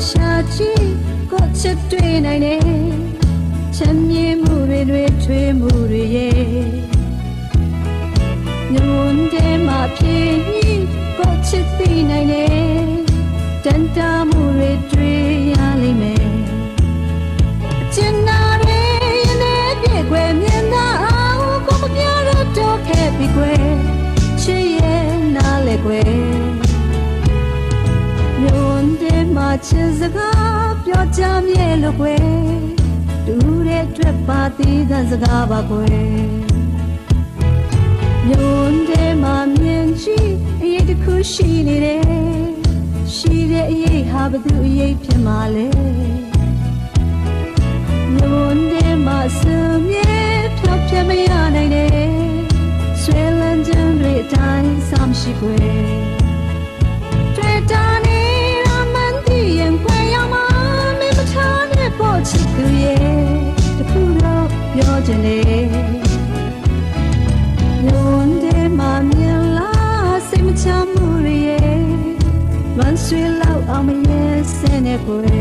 ရှာကြည့်ကိုချစ်တွေ့နိုင်တယ်ချမ်းမြေ့မှုတွေထွေးမှုတွေရဲ့ညွန်တဲ့မှာဖြစ်ပြီးကိုချစ်သိနိုင်တယ်တန်တာမှုတွေတွေ့ရလိမ့်မယ်အကျဉ်းနာတွေရင်းနေပြည့်ွယ်မြင်သာအောင်ကိုမပြတော့ခဲ့ပြီကွယ်ချစ်ရဲ့နားလေကွယ်ညွန်တဲ့မှာချစ်စကားပြောကြမြဲလို့ကွယ်တူတဲ့အတွက်ပါသေးတဲ့စကားပါကွယ်ညွန်တဲ့မှာမြင်ကြည့်အရေးတစ်ခုရှိနေတယ်ရှိတဲ့အရေးဟာဘသူအရေးဖြစ်မှာလဲညွန်တဲ့မှာစမြဲဖြောက်ပြမရနိုင်တယ်ဆွေလန်းခြင်းတွေအတိုင်းဆောင်ရှိကွယ်တွေ့တာနေရမှန်တည်ရင်ခွဲရမှာမင်းမထားနဲ့ပေါ်ချစ်သူရဲ့တခုတော့ပြောချင်တယ်ညွန်တဲ့မှာမြင်လားစိတ်မချမှုတွေရဲ့လွန်ဆွေးလောက်အောင်မရဲ့စဲနေကွယ်